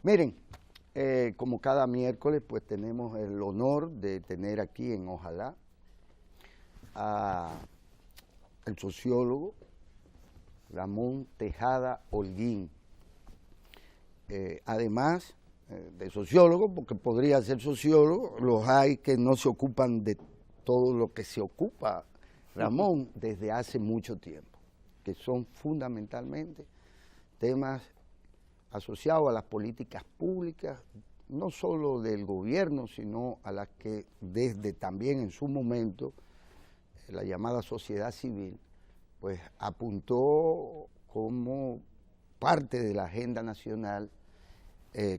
Miren, como cada miércoles, pues tenemos el honor de tener aquí en Ojalá al sociólogo Ramón Tejada Holguín. Además de sociólogo, porque podría ser sociólogo, los hay que no se ocupan de todo lo que se ocupa Ramón desde hace mucho tiempo, que son fundamentalmente temas asociados a las políticas públicas, no solo del gobierno, sino a las que desde también en su momento la llamada sociedad civil, pues apuntó como parte de la agenda nacional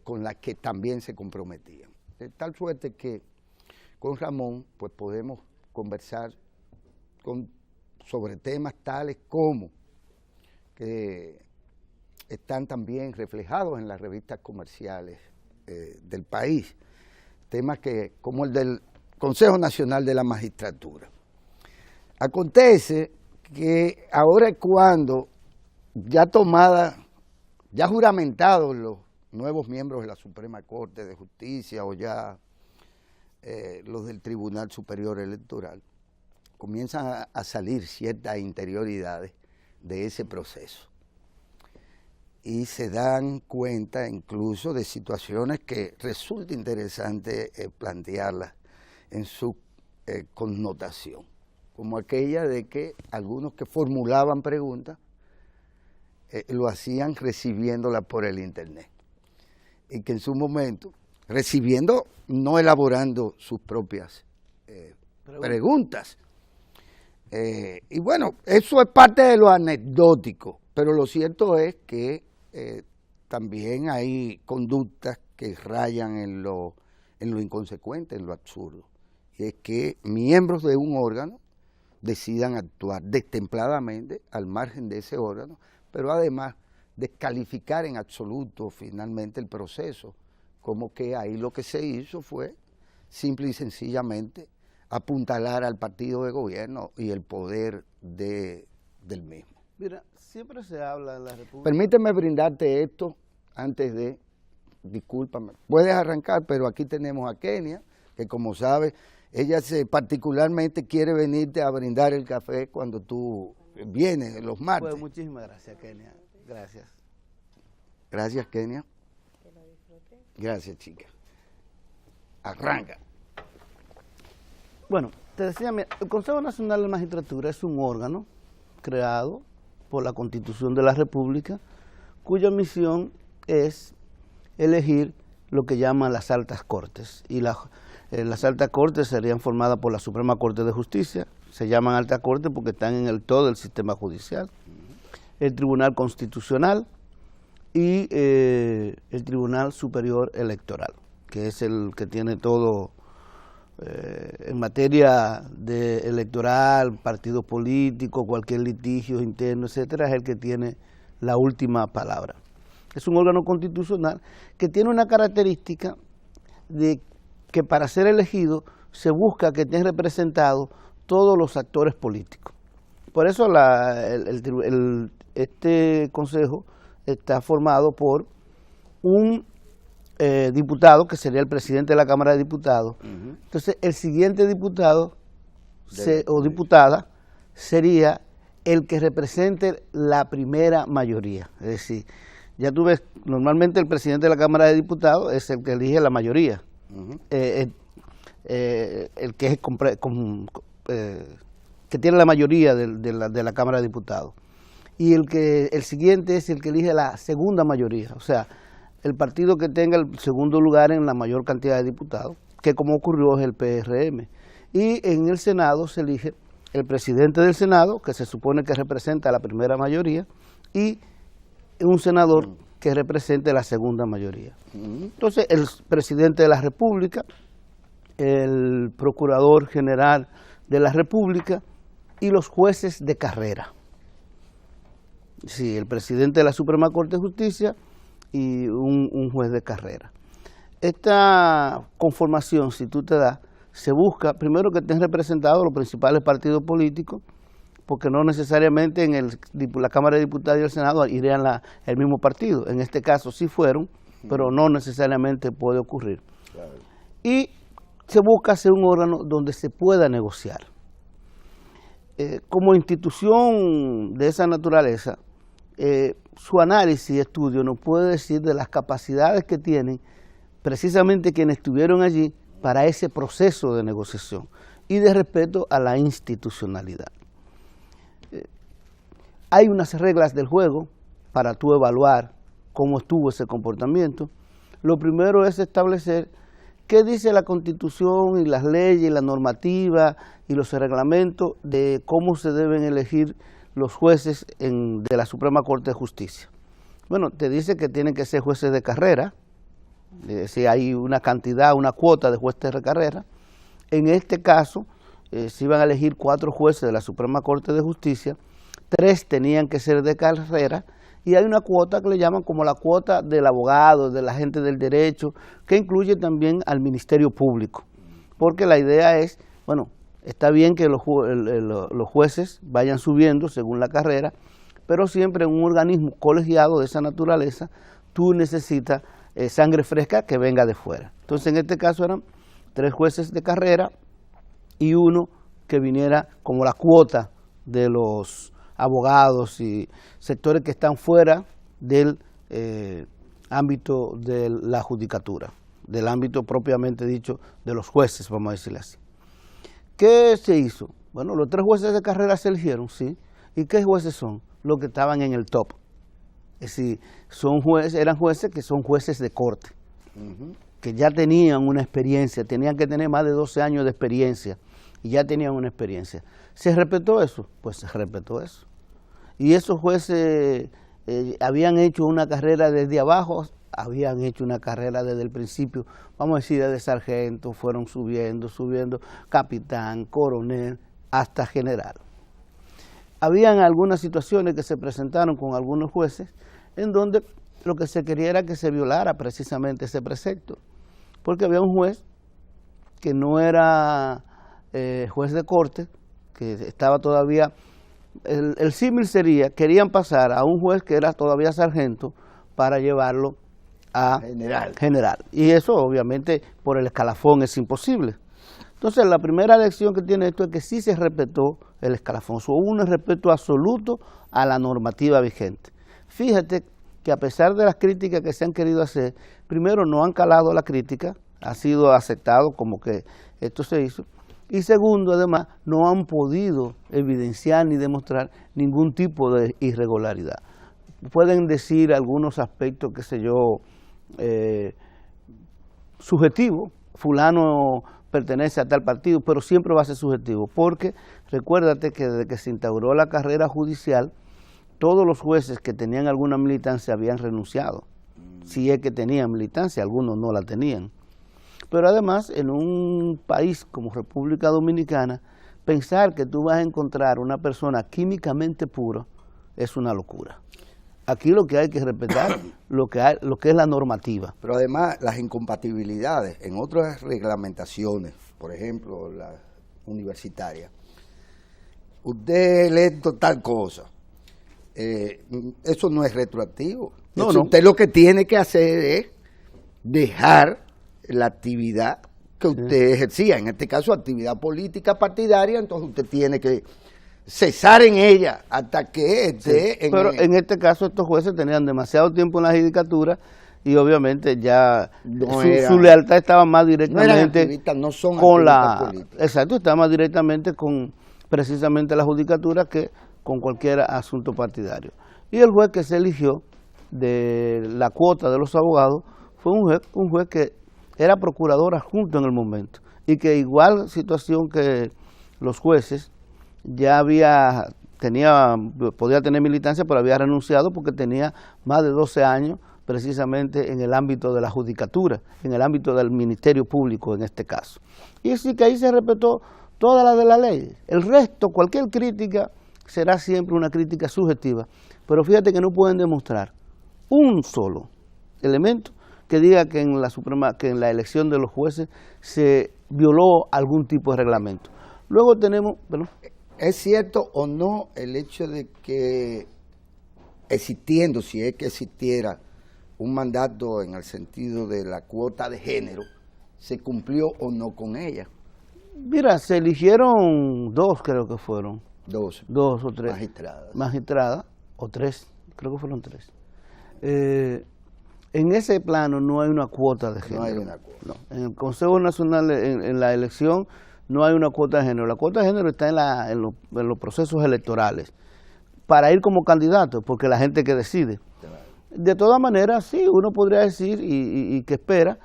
con la que también se comprometían. De tal suerte que con Ramón pues podemos conversar sobre temas tales como que están también reflejados en las revistas comerciales del país, temas como el del Consejo Nacional de la Magistratura. Acontece que ahora es cuando ya juramentados los nuevos miembros de la Suprema Corte de Justicia o ya los del Tribunal Superior Electoral, comienzan a salir ciertas interioridades de ese proceso y se dan cuenta incluso de situaciones que resulta interesante plantearlas en su connotación, como aquella de que algunos que formulaban preguntas lo hacían recibiéndolas por el internet y que en su momento, recibiendo, no elaborando sus propias preguntas. Y bueno, eso es parte de lo anecdótico, pero lo cierto es que también hay conductas que rayan en lo inconsecuente, en lo absurdo. Y es que miembros de un órgano decidan actuar destempladamente al margen de ese órgano, pero además descalificar en absoluto finalmente el proceso, como que ahí lo que se hizo fue simple y sencillamente apuntalar al partido de gobierno y el poder del mismo. Mira, siempre se habla en la República. Permíteme brindarte esto antes de, discúlpame, puedes arrancar, pero aquí tenemos a Kenia, que como sabes, ella particularmente quiere venirte a brindar el café cuando tú vienes los martes. Pues muchísimas gracias, Kenia. Gracias. Gracias, Kenia. Gracias, chica. Arranca. Bueno, te decía, el Consejo Nacional de la Magistratura es un órgano creado por la Constitución de la República, cuya misión es elegir lo que llaman las altas cortes. Y las altas cortes serían formadas por la Suprema Corte de Justicia, se llaman altas cortes porque están en todo el sistema judicial, el Tribunal Constitucional y el Tribunal Superior Electoral, que es el que tiene todo en materia de electoral, partidos políticos, cualquier litigio interno, etcétera, es el que tiene la última palabra. Es un órgano constitucional que tiene una característica de que para ser elegido se busca que estén representados todos los actores políticos. Por eso este consejo está formado por un diputado, que sería el presidente de la Cámara de Diputados. Entonces, el siguiente diputado o diputada sería el que represente la primera mayoría. Es decir, ya tú ves, normalmente el presidente de la Cámara de Diputados es el que elige la mayoría. El que es que tiene la mayoría de la Cámara de Diputados. Y el siguiente es el que elige la segunda mayoría, o sea, el partido que tenga el segundo lugar en la mayor cantidad de diputados, que como ocurrió es el PRM. Y en el Senado se elige el presidente del Senado, que se supone que representa la primera mayoría, y un senador que represente la segunda mayoría. Entonces, el presidente de la República, el procurador general de la República y los jueces de carrera. Sí, el presidente de la Suprema Corte de Justicia y un juez de carrera. Esta conformación, si tú te das, se busca primero que estén representados los principales partidos políticos porque no necesariamente en la Cámara de Diputados y el Senado irían el mismo partido. En este caso sí fueron, pero no necesariamente puede ocurrir. Claro. Y se busca hacer un órgano donde se pueda negociar. Como institución de esa naturaleza, su análisis y estudio nos puede decir de las capacidades que tienen precisamente quienes estuvieron allí para ese proceso de negociación y de respeto a la institucionalidad. Hay unas reglas del juego para tú evaluar cómo estuvo ese comportamiento. Lo primero es establecer qué dice la Constitución y las leyes y la normativa y los reglamentos de cómo se deben elegir los jueces de la Suprema Corte de Justicia. Bueno, te dice que tienen que ser jueces de carrera, si hay una cantidad, una cuota de jueces de carrera. En este caso, se iban a elegir 4 jueces de la Suprema Corte de Justicia, 3 tenían que ser de carrera, y hay una cuota que le llaman como la cuota del abogado, de la gente del derecho, que incluye también al Ministerio Público, porque la idea es, bueno, está bien que los jueces vayan subiendo según la carrera, pero siempre en un organismo colegiado de esa naturaleza, tú necesitas sangre fresca que venga de fuera. Entonces, en este caso eran 3 jueces de carrera y 1 que viniera como la cuota de los abogados y sectores que están fuera del ámbito de la judicatura, del ámbito propiamente dicho de los jueces, vamos a decirle así. ¿Qué se hizo? Bueno, los 3 jueces de carrera se eligieron, ¿sí? ¿Y qué jueces son? Los que estaban en el top. Es decir, eran jueces que son jueces de corte, que ya tenían una experiencia, tenían que tener más de 12 años de experiencia, y ya tenían una experiencia. ¿Se respetó eso? Pues se respetó eso. Y esos jueces habían hecho una carrera desde abajo, habían hecho una carrera desde el principio, vamos a decir desde sargento, fueron subiendo, capitán, coronel, hasta general. Habían algunas situaciones que se presentaron con algunos jueces en donde lo que se quería era que se violara precisamente ese precepto, porque había un juez que no era juez de corte, que estaba todavía, el símil sería, querían pasar a un juez que era todavía sargento para llevarlo a general. Y eso obviamente por el escalafón es imposible. Entonces la primera lección que tiene esto es que sí se respetó el escalafón, hubo un respeto absoluto a la normativa vigente. Fíjate que a pesar de las críticas que se han querido hacer, primero no han calado la crítica, ha sido aceptado como que esto se hizo, y segundo, además, no han podido evidenciar ni demostrar ningún tipo de irregularidad. Pueden decir algunos aspectos, qué sé yo, subjetivos, fulano pertenece a tal partido, pero siempre va a ser subjetivo, porque recuérdate que desde que se instauró la carrera judicial, todos los jueces que tenían alguna militancia habían renunciado, si es que tenían militancia, algunos no la tenían. Pero además, en un país como República Dominicana, pensar que tú vas a encontrar una persona químicamente pura es una locura. Aquí lo que hay que respetar lo que es la normativa. Pero además, las incompatibilidades en otras reglamentaciones, por ejemplo, la universitaria, usted electo tal cosa, eso no es retroactivo. No, eso no. Usted lo que tiene que hacer es dejar la actividad que usted ejercía, en este caso actividad política partidaria, entonces usted tiene que cesar en ella hasta que esté Pero en este caso estos jueces tenían demasiado tiempo en la judicatura y obviamente ya su lealtad estaba más directamente con la... Exacto, estaba más directamente con precisamente la judicatura que con cualquier asunto partidario. Y el juez que se eligió de la cuota de los abogados fue un juez que era procurador adjunto en el momento y que igual situación que los jueces ya podía tener militancia, pero había renunciado porque tenía más de 12 años precisamente en el ámbito de la judicatura, en el ámbito del Ministerio Público en este caso. Y así que ahí se respetó toda la de la ley. El resto, cualquier crítica, será siempre una crítica subjetiva, pero fíjate que no pueden demostrar un solo elemento que diga que en la elección de los jueces se violó algún tipo de reglamento. Luego tenemos... ¿Es cierto o no el hecho de que existiendo, si es que existiera, un mandato en el sentido de la cuota de género, se cumplió o no con ella? Mira, se eligieron dos, creo que fueron. Dos O tres. Magistradas, o tres, creo que fueron tres. En ese plano no hay una cuota de género. No hay una cuota. No. En el Consejo Nacional, en la elección, no hay una cuota de género. La cuota de género está en los procesos electorales, para ir como candidato, porque la gente que decide. De todas maneras, sí, uno podría decir y que espera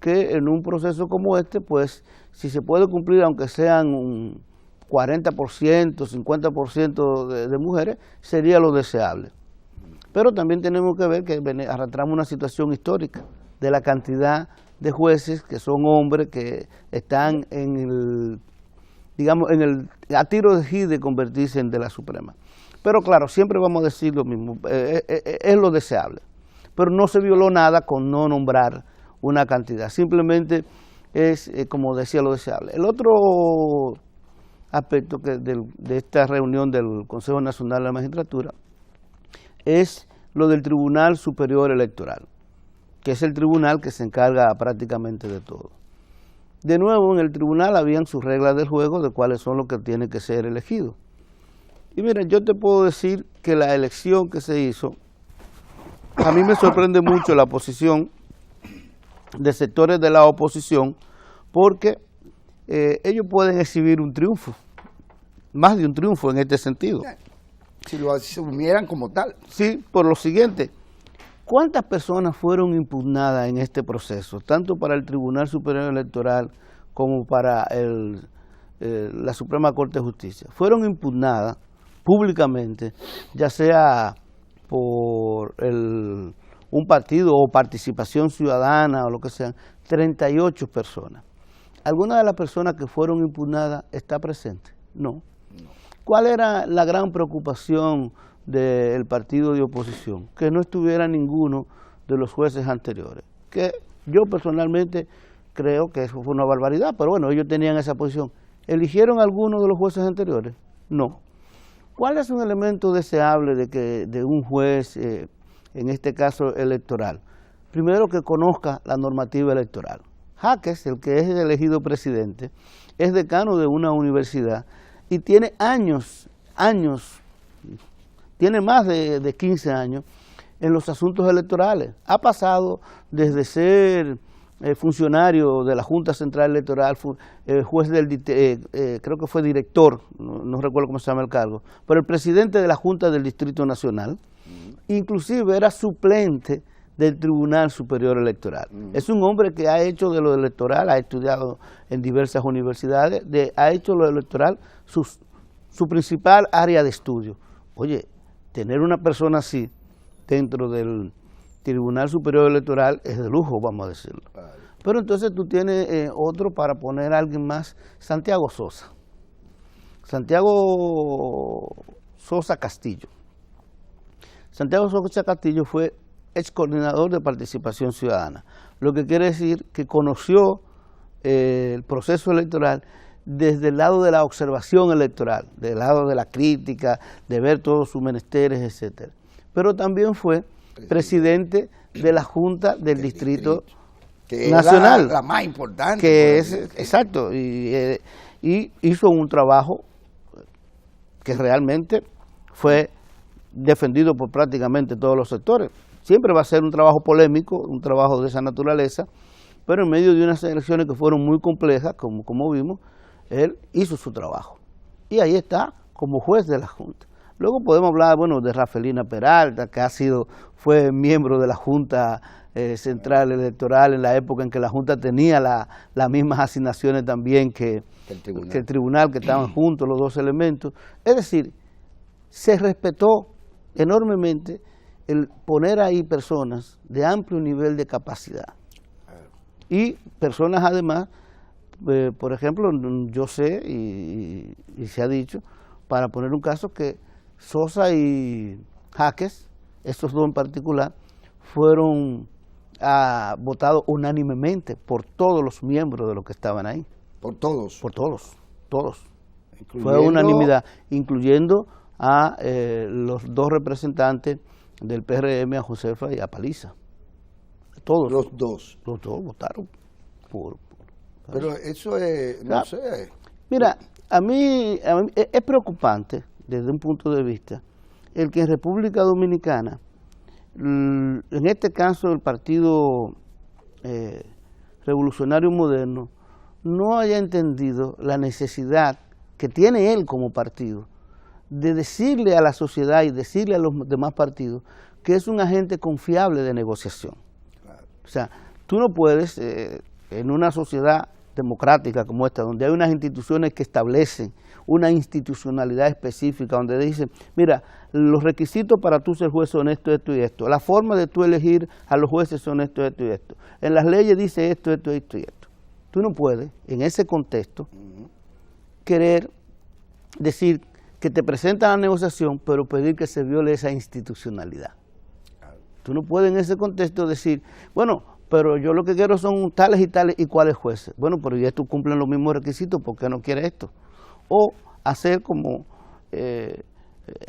que en un proceso como este, pues, si se puede cumplir, aunque sean un 40%, 50% de mujeres, sería lo deseable. Pero también tenemos que ver que arrastramos una situación histórica de la cantidad de jueces que son hombres, que están en el, digamos, a tiro de convertirse en de la Suprema. Pero claro, siempre vamos a decir lo mismo, es lo deseable. Pero no se violó nada con no nombrar una cantidad, simplemente es, como decía, lo deseable. El otro aspecto de esta reunión del Consejo Nacional de la Magistratura es lo del Tribunal Superior Electoral, que es el tribunal que se encarga prácticamente de todo. De nuevo, en el tribunal habían sus reglas del juego de cuáles son los que tienen que ser elegidos. Y mira, yo te puedo decir que la elección que se hizo, a mí me sorprende mucho la posición de sectores de la oposición, porque ellos pueden exhibir un triunfo, más de un triunfo en este sentido. Si lo asumieran como tal. Sí, por lo siguiente, ¿cuántas personas fueron impugnadas en este proceso, tanto para el Tribunal Superior Electoral como para la Suprema Corte de Justicia? Fueron impugnadas públicamente, ya sea por un partido o participación ciudadana o lo que sea, 38 personas. ¿Alguna de las personas que fueron impugnadas está presente? No. ¿Cuál era la gran preocupación del partido de oposición? Que no estuviera ninguno de los jueces anteriores. Que yo personalmente creo que eso fue una barbaridad, pero bueno, ellos tenían esa posición. ¿Eligieron alguno de los jueces anteriores? No. ¿Cuál es un elemento deseable de un juez, en este caso electoral? Primero, que conozca la normativa electoral. Jaques, el que es elegido presidente, es decano de una universidad y tiene años, tiene más de 15 años en los asuntos electorales. Ha pasado desde ser funcionario de la Junta Central Electoral, juez creo que fue director, no recuerdo cómo se llama el cargo, pero el presidente de la Junta del Distrito Nacional, inclusive era suplente del Tribunal Superior Electoral. Es un hombre que ha hecho de lo electoral, ha estudiado en diversas universidades, ha hecho lo electoral su principal área de estudio. Oye, tener una persona así dentro del Tribunal Superior Electoral es de lujo, vamos a decirlo. Pero entonces tú tienes otro para poner a alguien más, Santiago Sosa. Santiago Sosa Castillo. Santiago Sosa Castillo fue ex coordinador de participación ciudadana, lo que quiere decir que conoció el proceso electoral desde el lado de la observación electoral, del lado de la crítica, de ver todos sus menesteres, etcétera. Pero también fue presidente de la Junta del Distrito Nacional, es la más importante. Que es, exacto, y hizo un trabajo que realmente fue defendido por prácticamente todos los sectores. Siempre va a ser un trabajo polémico, un trabajo de esa naturaleza, pero en medio de unas elecciones que fueron muy complejas, como vimos, él hizo su trabajo. Y ahí está, como juez de la Junta. Luego podemos hablar, bueno, de Rafelina Peralta, que fue miembro de la Junta Central Electoral en la época en que la Junta tenía las mismas asignaciones también que el tribunal, que estaban juntos los dos elementos. Es decir, se respetó enormemente el poner ahí personas de amplio nivel de capacidad. Y personas además, por ejemplo, yo sé y se ha dicho, para poner un caso, que Sosa y Jaques, estos dos en particular, fueron votados unánimemente por todos los miembros de los que estaban ahí. ¿Por todos? Por todos. Fue unanimidad, incluyendo a los dos representantes del PRM, a Josefa y a Paliza. Todos. Los dos. Los dos votaron Pero eso es, no sé. Mira, a mí es preocupante, desde un punto de vista, el que en República Dominicana, en este caso el Partido Revolucionario Moderno, no haya entendido la necesidad que tiene él como partido de decirle a la sociedad y decirle a los demás partidos que es un agente confiable de negociación. O sea, tú no puedes, en una sociedad democrática como esta, donde hay unas instituciones que establecen una institucionalidad específica, donde dicen, mira, los requisitos para tú ser juez son esto, esto y esto, la forma de tú elegir a los jueces son esto, esto y esto, en las leyes dice esto, esto, esto y esto. Tú no puedes, en ese contexto, querer decir que te presentan a la negociación, pero pedir que se viole esa institucionalidad. Tú no puedes en ese contexto decir, bueno, pero yo lo que quiero son tales y tales y cuáles jueces. Bueno, pero ya tú cumplen los mismos requisitos, ¿por qué no quieres esto? O hacer como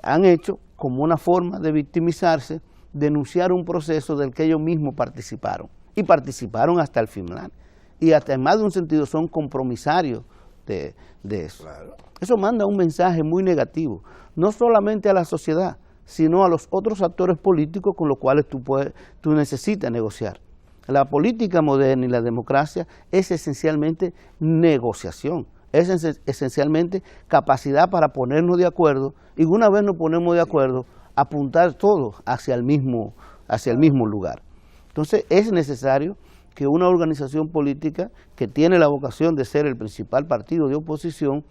han hecho, como una forma de victimizarse, denunciar un proceso del que ellos mismos participaron. Y participaron hasta el final. Y hasta en más de un sentido son compromisarios de eso. Claro. Eso manda un mensaje muy negativo, no solamente a la sociedad, sino a los otros actores políticos con los cuales tú necesitas negociar. La política moderna y la democracia es esencialmente negociación, es esencialmente capacidad para ponernos de acuerdo, y una vez nos ponemos de acuerdo, apuntar todos hacia el mismo lugar. Entonces es necesario que una organización política que tiene la vocación de ser el principal partido de oposición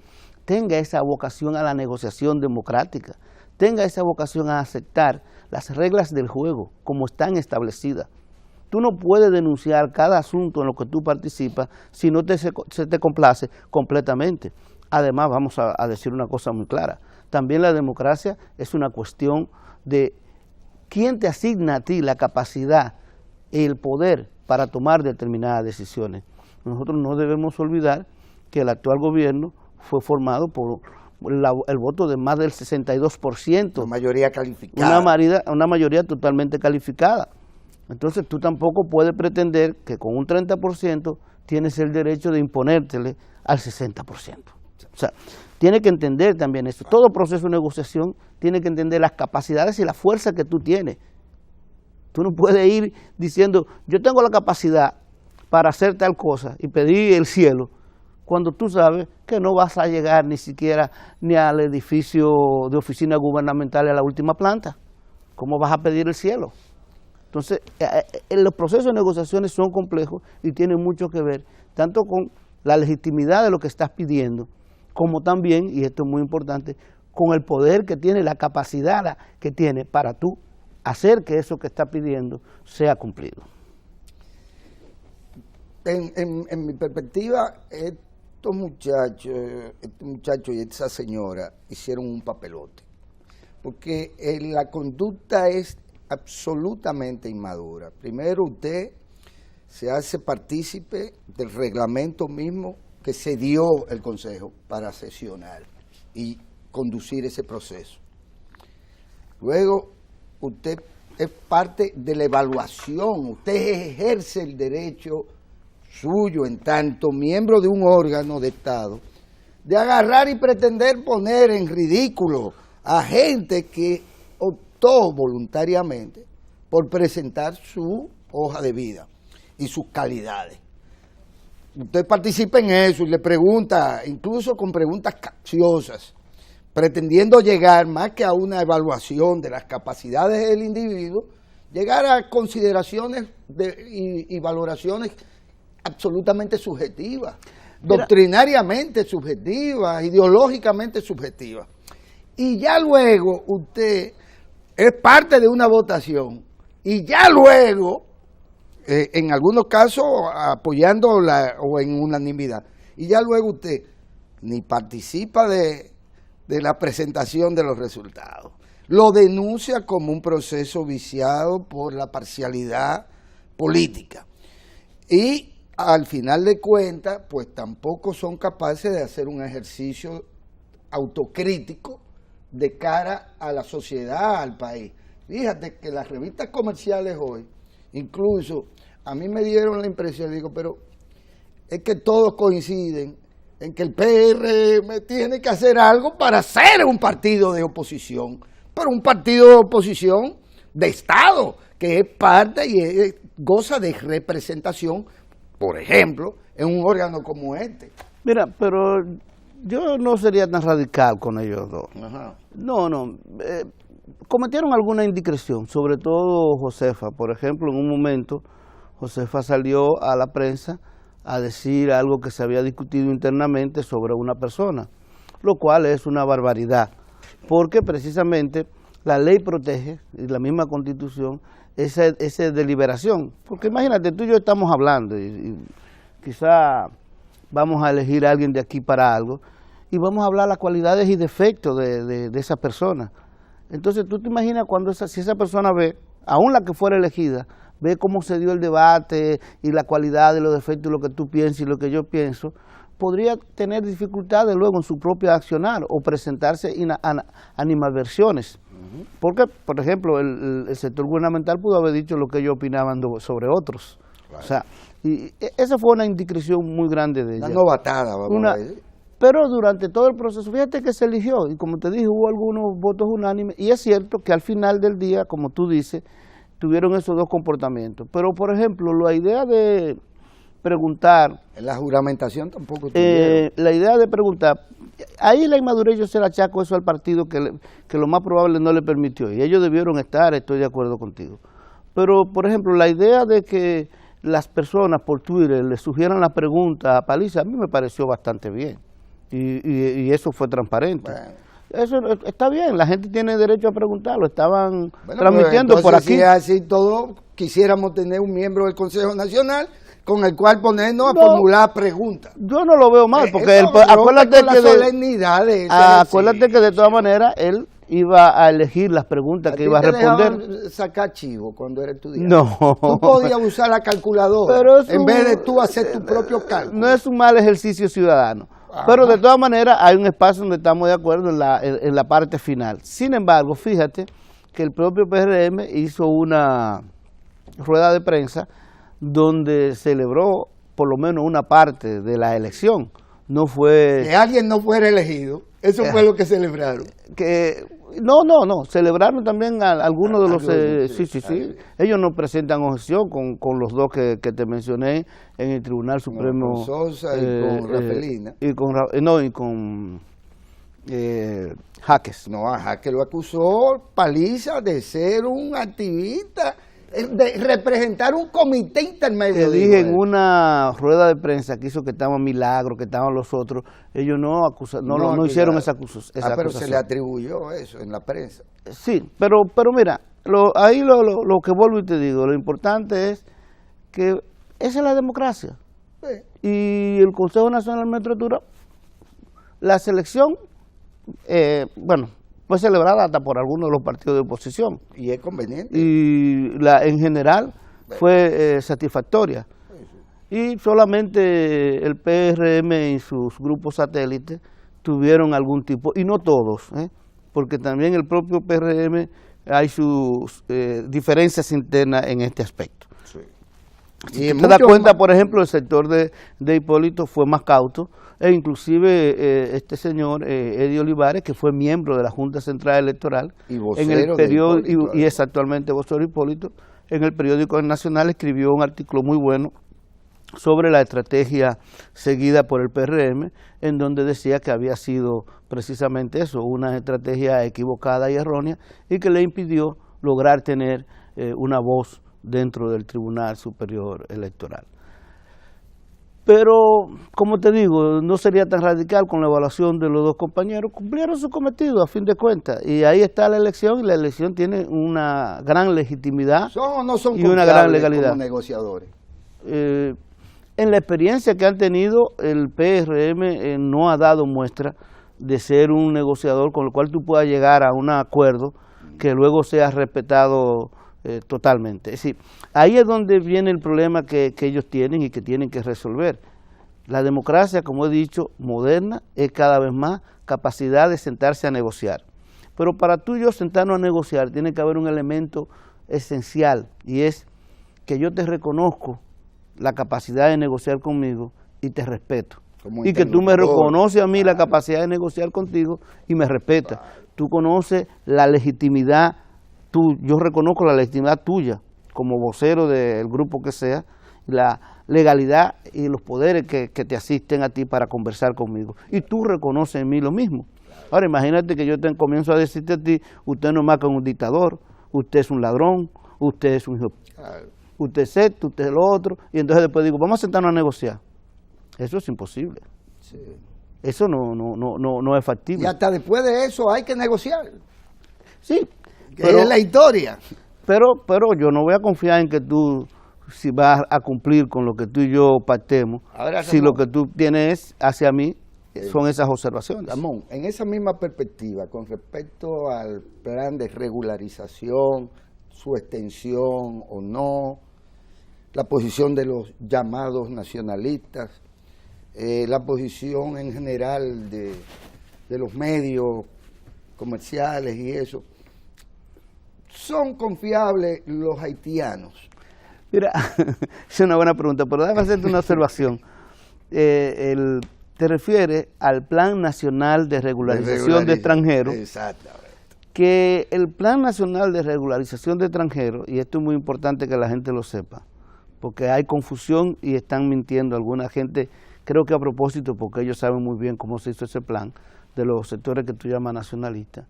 tenga esa vocación a la negociación democrática, tenga esa vocación a aceptar las reglas del juego como están establecidas. Tú no puedes denunciar cada asunto en lo que tú participas si no se te complace completamente. Además, vamos a decir una cosa muy clara, también la democracia es una cuestión de quién te asigna a ti la capacidad y el poder para tomar determinadas decisiones. Nosotros no debemos olvidar que el actual gobierno fue formado por el voto de más del 62%. Una mayoría calificada. Una mayoría totalmente calificada. Entonces tú tampoco puedes pretender que con un 30% tienes el derecho de imponértele al 60%. O sea, tiene que entender también eso. Todo proceso de negociación tiene que entender las capacidades y la fuerza que tú tienes. Tú no puedes ir diciendo, yo tengo la capacidad para hacer tal cosa y pedir el cielo, cuando tú sabes que no vas a llegar ni siquiera ni al edificio de oficina gubernamental a la última planta. ¿Cómo vas a pedir el cielo? Entonces, los procesos de negociaciones son complejos y tienen mucho que ver tanto con la legitimidad de lo que estás pidiendo, como también, y esto es muy importante, con el poder que tiene, la capacidad que tiene para tú hacer que eso que estás pidiendo sea cumplido. En mi perspectiva, este muchacho y esa señora hicieron un papelote, porque la conducta es absolutamente inmadura. Primero, usted se hace partícipe del reglamento mismo que se dio el Consejo para sesionar y conducir ese proceso. Luego, usted es parte de la evaluación, usted ejerce el derecho suyo en tanto miembro de un órgano de Estado de agarrar y pretender poner en ridículo a gente que optó voluntariamente por presentar su hoja de vida y sus calidades. Usted participa en eso y le pregunta, incluso con preguntas capciosas, pretendiendo llegar más que a una evaluación de las capacidades del individuo, llegar a consideraciones y valoraciones absolutamente subjetivas, doctrinariamente subjetivas, ideológicamente subjetivas. Y ya luego usted es parte de una votación y ya luego, en algunos casos apoyándola o en unanimidad, y ya luego usted ni participa de la presentación de los resultados. Lo denuncia como un proceso viciado por la parcialidad política. Y al final de cuentas, pues tampoco son capaces de hacer un ejercicio autocrítico de cara a la sociedad, al país. Fíjate que las revistas comerciales hoy, incluso a mí me dieron la impresión, digo, pero es que todos coinciden en que el PRM tiene que hacer algo para ser un partido de oposición, pero un partido de oposición de Estado, que es parte y goza de representación, por ejemplo, en un órgano como este. Mira, pero yo no sería tan radical con ellos dos. Ajá. No, cometieron alguna indiscreción, sobre todo Josefa. Por ejemplo, en un momento, Josefa salió a la prensa a decir algo que se había discutido internamente sobre una persona, lo cual es una barbaridad, porque precisamente la ley protege, y la misma Constitución, esa deliberación. Porque imagínate, tú y yo estamos hablando, y quizá vamos a elegir a alguien de aquí para algo, y vamos a hablar las cualidades y defectos de esa persona. Entonces tú te imaginas cuando si esa persona ve, aún la que fuera elegida, ve cómo se dio el debate y la cualidad de los defectos y lo que tú piensas y lo que yo pienso, podría tener dificultades luego en su propio accionar o presentarse animadversiones. Porque, por ejemplo, el sector gubernamental pudo haber dicho lo que ellos opinaban sobre otros. Claro. O sea, y esa fue una indiscreción muy grande de ella. Una novatada, vamos a ver. Pero durante todo el proceso, fíjate que se eligió, y como te dije, hubo algunos votos unánimes, y es cierto que al final del día, como tú dices, tuvieron esos dos comportamientos. Pero, por ejemplo, la idea de preguntar... La juramentación tampoco tuvieron. La idea de preguntar, ahí la inmadurez yo se la achaco eso al partido que lo más probable no le permitió, y ellos debieron estar, estoy de acuerdo contigo. Pero, por ejemplo, la idea de que las personas por Twitter le sugieran la pregunta a Paliza, a mí me pareció bastante bien, y eso fue transparente. Bueno. Eso está bien, la gente tiene derecho a preguntarlo, estaban transmitiendo por aquí. Si es así todo, quisiéramos tener un miembro del Consejo Nacional con el cual ponernos a formular preguntas. Yo no lo veo mal, porque acuérdate que de todas maneras él iba a elegir las preguntas que iba a responder. Sacar chivo cuando era estudiante. No. Tú podías usar la calculadora en vez de tú hacer tu propio cálculo. No es un mal ejercicio ciudadano. Pero de todas maneras hay un espacio donde estamos de acuerdo en la parte final. Sin embargo, fíjate que el propio PRM hizo una rueda de prensa donde celebró por lo menos una parte de la elección. No fue... Que alguien no fuera elegido, eso fue lo que celebraron. No, celebraron también a algunos de los... Sí. Ellos no presentan objeción con los dos que te mencioné en el Tribunal Supremo. Con Sosa y con Rafelina. Y con Jaques. No, a Jaques lo acusó Paliza de ser un activista, de representar un comité intermedio. Te dije en una rueda de prensa que hizo que estaban Milagro, que estaban los otros, ellos no hicieron esa acusación. Pero se le atribuyó eso en la prensa. Sí, pero mira, ahí lo que vuelvo y te digo, lo importante es que esa es la democracia. Sí. Y el Consejo Nacional de Magistratura, la selección, fue celebrada hasta por algunos de los partidos de oposición. Y es conveniente. Y en general fue satisfactoria. Y solamente el PRM y sus grupos satélites tuvieron algún tipo, y no todos, porque también el propio PRM hay sus diferencias internas en este aspecto. Sí. Si te das cuenta, por ejemplo, el sector de Hipólito fue más cauto, e inclusive este señor Eddie Olivares, que fue miembro de la Junta Central Electoral en el periódico, y es actualmente vocero de Hipólito, en el periódico Nacional escribió un artículo muy bueno sobre la estrategia seguida por el PRM, en donde decía que había sido precisamente eso, una estrategia equivocada y errónea, y que le impidió lograr tener una voz dentro del Tribunal Superior Electoral. Pero, como te digo, no sería tan radical con la evaluación de los dos compañeros. Cumplieron su cometido, a fin de cuentas. Y ahí está la elección, y la elección tiene una gran legitimidad y una gran legalidad. Como negociadores. En la experiencia que han tenido, el PRM no ha dado muestra de ser un negociador con el cual tú puedas llegar a un acuerdo que luego sea respetado totalmente. Es decir, ahí es donde viene el problema que ellos tienen y que tienen que resolver, La democracia, como he dicho, moderna, es cada vez más capacidad de sentarse a negociar. Pero para tú y yo sentarnos a negociar, tiene que haber un elemento esencial, y es que yo te reconozco la capacidad de negociar conmigo y te respeto. Y que tú me reconoces a mí la capacidad de negociar contigo y me respetas. Tú conoces la legitimidad, yo reconozco la legitimidad tuya como vocero del grupo que sea, la legalidad y los poderes que te asisten a ti para conversar conmigo. Y tú reconoces en mí lo mismo. Ahora imagínate que yo comienzo a decirte a ti, usted no es más que un dictador, usted es un ladrón, usted es un hijo, usted es esto, usted es lo otro, y entonces después digo, vamos a sentarnos a negociar. Eso es imposible. Sí. Eso no es factible. Y hasta después de eso hay que negociar. Sí. Pero es la historia. Pero yo no voy a confiar en que tú si vas a cumplir con lo que tú y yo pactemos, si lo que tú tienes hacia mí son esas observaciones. Ramón, en esa misma perspectiva, con respecto al plan de regularización, su extensión o no, la posición de los llamados nacionalistas, la posición en general de los medios comerciales y eso, ¿son confiables los haitianos? Mira, es una buena pregunta, pero déjame hacerte una observación. Te refieres al Plan Nacional de Regularización de Extranjeros. Exactamente. Que el Plan Nacional de Regularización de Extranjeros, y esto es muy importante que la gente lo sepa, porque hay confusión y están mintiendo alguna gente, creo que a propósito, porque ellos saben muy bien cómo se hizo ese plan, de los sectores que tú llamas nacionalistas,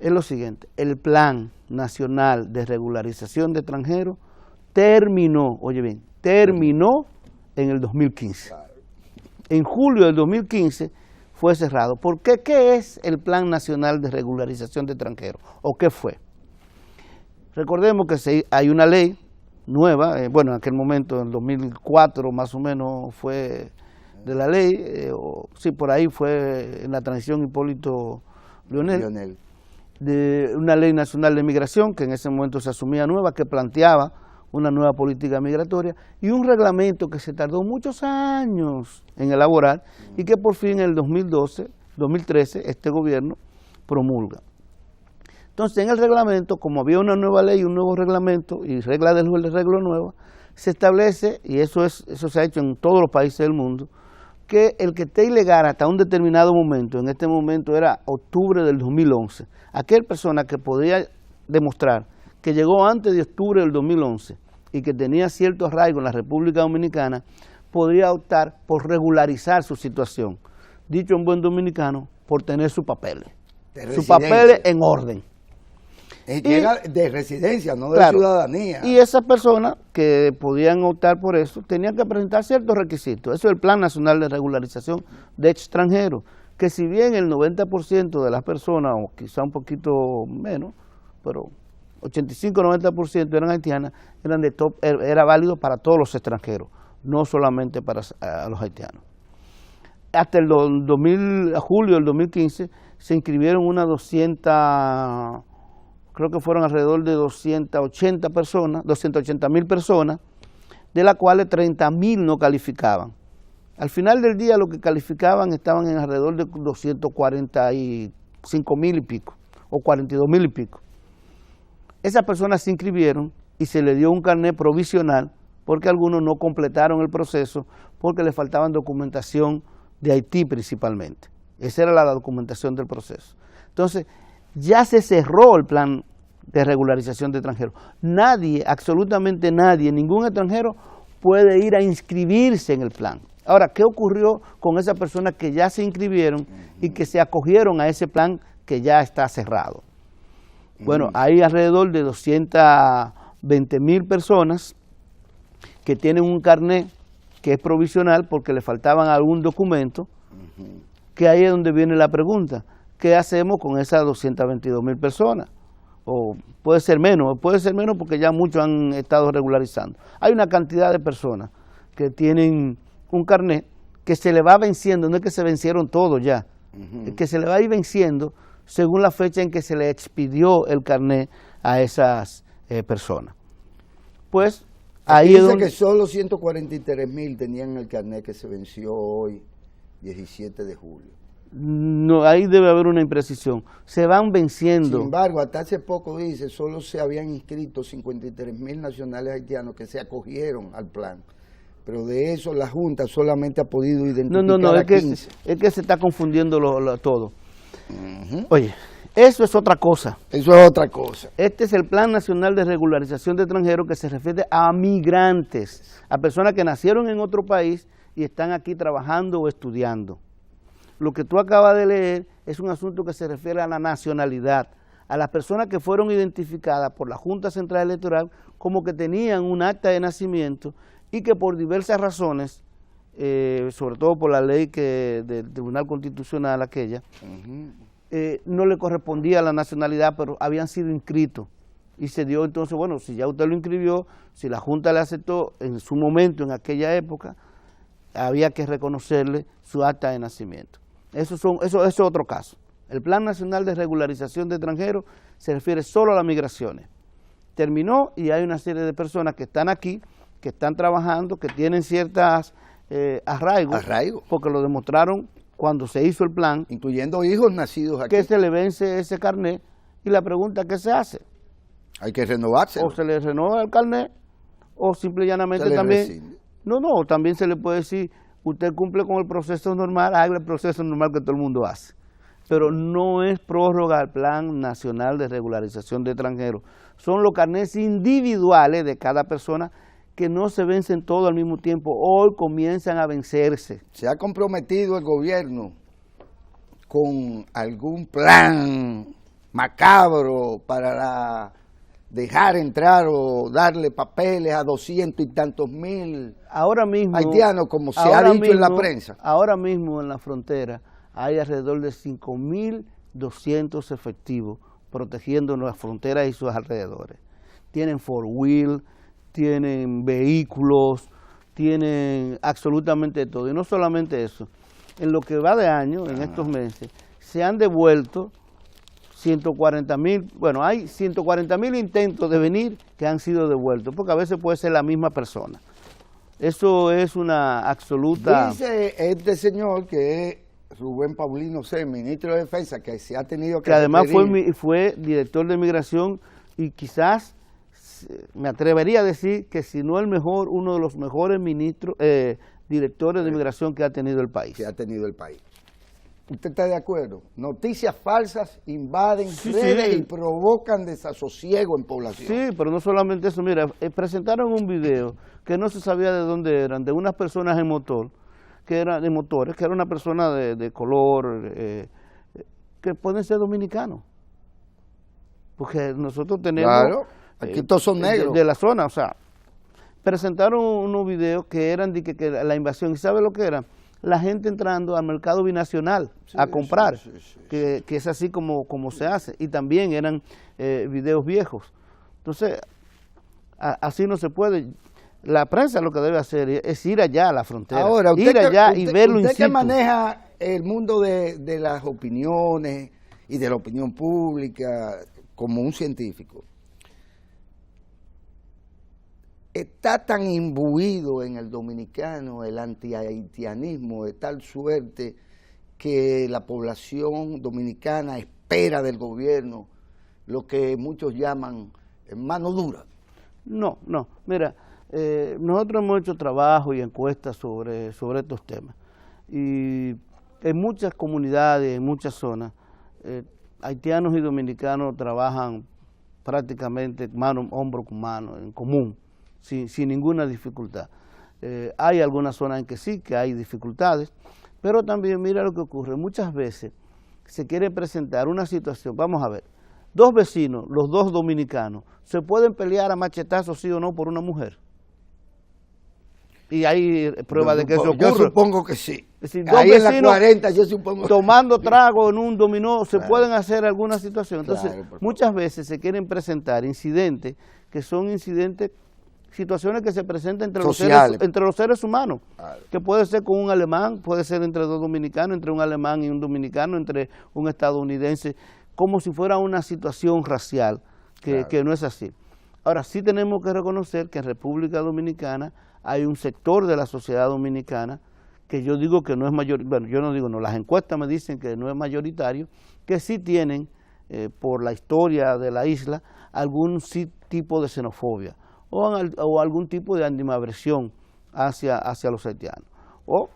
es lo siguiente: el Plan Nacional de Regularización de Extranjeros terminó, oye bien, terminó en el 2015. En julio del 2015 fue cerrado. ¿Por qué? ¿Qué es el Plan Nacional de Regularización de Extranjeros? ¿O qué fue? Recordemos que hay una ley nueva, bueno, en aquel momento, en el 2004 más o menos fue de la ley, sí, por ahí fue en la transición Hipólito Lionel, de una ley nacional de migración que en ese momento se asumía nueva, que planteaba una nueva política migratoria y un reglamento que se tardó muchos años en elaborar y que por fin en el 2013 este gobierno promulga. Entonces en el reglamento, como había una nueva ley, un nuevo reglamento y regla del reglo nueva, se establece, y eso se ha hecho en todos los países del mundo, que el que esté ilegal hasta un determinado momento, en este momento era octubre del 2011, aquella persona que podía demostrar que llegó antes de octubre del 2011 y que tenía cierto arraigo en la República Dominicana, podría optar por regularizar su situación. Dicho en buen dominicano, por tener sus papeles. Sus papeles en orden. De residencia, no de ciudadanía. Y esas personas que podían optar por eso, tenían que presentar ciertos requisitos. Eso es el Plan Nacional de Regularización de Extranjeros, que si bien el 90% de las personas, o quizá un poquito menos, pero 85-90% eran haitianas, era válido para todos los extranjeros, no solamente para los haitianos. Hasta el julio del 2015 se inscribieron unas 200, creo que fueron alrededor de 280.000 personas, de las cuales 30.000 no calificaban. Al final del día lo que calificaban estaban en alrededor de 245.000 y pico, o 42.000 y pico. Esas personas se inscribieron y se les dio un carnet provisional porque algunos no completaron el proceso porque les faltaban documentación de Haití principalmente. Esa era la documentación del proceso. Entonces, ya se cerró el plan de regularización de extranjeros. Nadie, absolutamente nadie, ningún extranjero puede ir a inscribirse en el plan. Ahora, ¿qué ocurrió con esas personas que ya se inscribieron y que se acogieron a ese plan que ya está cerrado? Bueno, hay alrededor de 220.000 personas que tienen un carnet que es provisional porque le faltaban algún documento, que ahí es donde viene la pregunta: ¿qué hacemos con esas 222.000 personas? O puede ser menos porque ya muchos han estado regularizando. Hay una cantidad de personas que tienen un carnet que se le va venciendo, no es que se vencieron todos ya, es que se le va a ir venciendo según la fecha en que se le expidió el carnet a esas personas. Pues Ahí dice es donde, que solo 143.000 tenían el carnet que se venció hoy, 17 de julio. no, ahí debe haber una imprecisión. Se van venciendo. Sin embargo, hasta hace poco dice, solo se habían inscrito 53.000 nacionales haitianos que se acogieron al plan. Pero de eso la Junta solamente ha podido identificar No, a es que 15. se está confundiendo todo. Oye, eso es otra cosa. Eso es otra cosa. Este es el Plan Nacional de Regularización de Extranjeros que se refiere a migrantes, a personas que nacieron en otro país y están aquí trabajando o estudiando. Lo que tú acabas de leer es un asunto que se refiere a la nacionalidad, a las personas que fueron identificadas por la Junta Central Electoral como que tenían un acta de nacimiento y que por diversas razones, sobre todo por la ley del Tribunal Constitucional aquella, no le correspondía la nacionalidad, pero habían sido inscritos. Y se dio entonces, bueno, si ya usted lo inscribió, si la Junta le aceptó en su momento, en aquella época, había que reconocerle su acta de nacimiento. Eso es otro caso. El Plan Nacional de Regularización de Extranjeros se refiere solo a las migraciones. Terminó y hay una serie de personas que están aquí, que están trabajando, que tienen ciertas arraigos, porque lo demostraron cuando se hizo el plan, incluyendo hijos nacidos aquí, que se le vence ese carnet, y la pregunta ¿qué se hace? Hay que renovárselo. O se le renueva el carnet, o simple y llanamente también, también se le puede decir, usted cumple con el proceso normal, haga el proceso normal que todo el mundo hace. Pero no es prórroga al Plan Nacional de Regularización de Extranjeros. Son los carnets individuales de cada persona que no se vencen todos al mismo tiempo. Hoy comienzan a vencerse. ¿Se ha comprometido el gobierno con algún plan macabro para dejar entrar o darle papeles a 200 y tantos mil haitianos, como se ha dicho en la prensa? Ahora mismo en la frontera hay alrededor de 5.200 efectivos protegiendo las fronteras y sus alrededores. Tienen four-wheel, tienen vehículos, tienen absolutamente todo. Y no solamente eso, en lo que va de año, en estos meses, se han devuelto 140.000, bueno, hay 140.000 intentos de venir que han sido devueltos, porque a veces puede ser la misma persona. Eso es una absoluta... Dice este señor que es Rubén Paulino C., ministro de Defensa, que se ha tenido que además fue director de Migración y quizás me atrevería a decir que si no el mejor, uno de los mejores directores de Migración que ha tenido el país. ¿Usted está de acuerdo? Noticias falsas invaden redes y provocan desasosiego en población. Sí, pero no solamente eso. Mira, presentaron un video que no se sabía de dónde eran, de unas personas en motores, que era una persona de color, que pueden ser dominicanos. Porque nosotros tenemos... Claro, aquí todos son negros. De la zona, o sea, presentaron unos videos que eran de que la invasión. ¿Y sabe lo que era? La gente entrando al mercado binacional a comprar, que es así como se hace. Y también eran videos viejos. Entonces, así no se puede. La prensa lo que debe hacer es ir allá a la frontera. Ahora, ir allá y verlo in situ. Usted que maneja el mundo de las opiniones y de la opinión pública como un científico, está tan imbuido en el dominicano el anti-haitianismo de tal suerte que la población dominicana espera del gobierno lo que muchos llaman mano dura. No, mira, nosotros hemos hecho trabajo y encuestas sobre estos temas y en muchas comunidades, en muchas zonas, haitianos y dominicanos trabajan prácticamente hombro con mano, en común, sin ninguna dificultad. Hay algunas zonas en que sí, que hay dificultades, pero también mira lo que ocurre, muchas veces se quiere presentar una situación, vamos a ver, dos vecinos, los dos dominicanos, ¿se pueden pelear a machetazos sí o no por una mujer? Y hay pruebas de que eso ocurre. Yo supongo que sí. Es decir, ahí en la 40 yo supongo. Tomando trago en un dominó, se pueden hacer alguna situación. Entonces, muchas veces se quieren presentar incidentes que son situaciones que se presentan entre los seres humanos, que puede ser con un alemán, puede ser entre dos dominicanos, entre un alemán y un dominicano, entre un estadounidense, como si fuera una situación racial, que no es así. Ahora, sí tenemos que reconocer que en República Dominicana hay un sector de la sociedad dominicana que yo digo que no es mayoritario, bueno, yo no digo no, las encuestas me dicen que no es mayoritario, que sí tienen, por la historia de la isla, algún tipo de xenofobia o algún tipo de animadversión hacia los haitianos. O,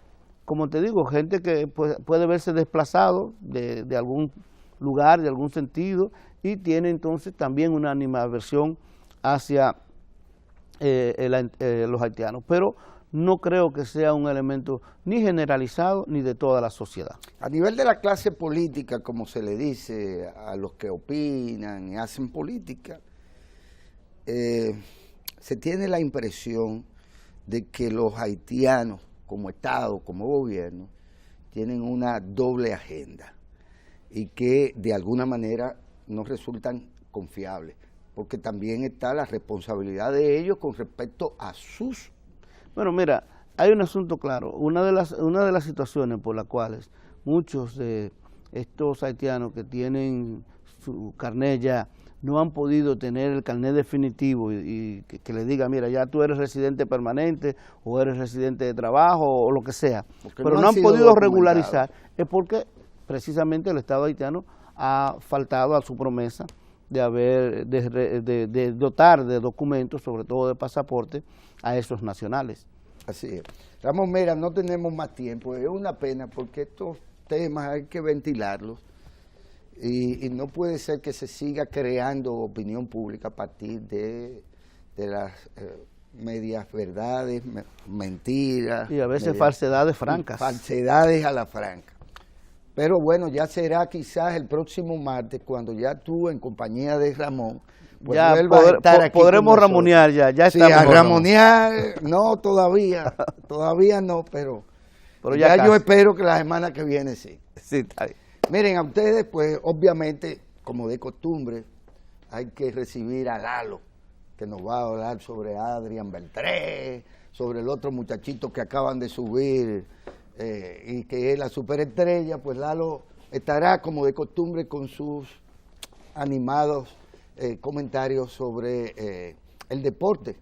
como te digo, gente que puede verse desplazado de algún lugar, de algún sentido, y tiene entonces también una animadversión hacia los haitianos. Pero no creo que sea un elemento ni generalizado ni de toda la sociedad. A nivel de la clase política, como se le dice a los que opinan y hacen política, se tiene la impresión de que los haitianos, como Estado, como gobierno, tienen una doble agenda y que de alguna manera no resultan confiables, porque también está la responsabilidad de ellos con respecto a sus... Bueno, mira, hay un asunto claro. Una de las situaciones por las cuales muchos de estos haitianos que tienen su carnet ya no han podido tener el carnet definitivo y que le diga, mira, ya tú eres residente permanente o eres residente de trabajo o lo que sea, pero no han podido regularizar, es porque precisamente el Estado haitiano ha faltado a su promesa de dotar de documentos, sobre todo de pasaporte, a esos nacionales. Así es. Ramón, mira, no tenemos más tiempo, es una pena porque estos temas hay que ventilarlos y no puede ser que se siga creando opinión pública a partir de las medias verdades, mentiras. Y a veces falsedades francas. Falsedades a la franca. Pero bueno, ya será quizás el próximo martes, cuando ya tú, en compañía de Ramón, pues ya podremos ramonear ya sí, a ramonear, no todavía no, pero ya yo espero que la semana que viene sí. Sí, está bien. Miren, a ustedes, pues obviamente, como de costumbre, hay que recibir a Lalo, que nos va a hablar sobre Adrián Beltré, sobre el otro muchachito que acaban de subir y que es la superestrella. Pues Lalo estará, como de costumbre, con sus animados comentarios sobre el deporte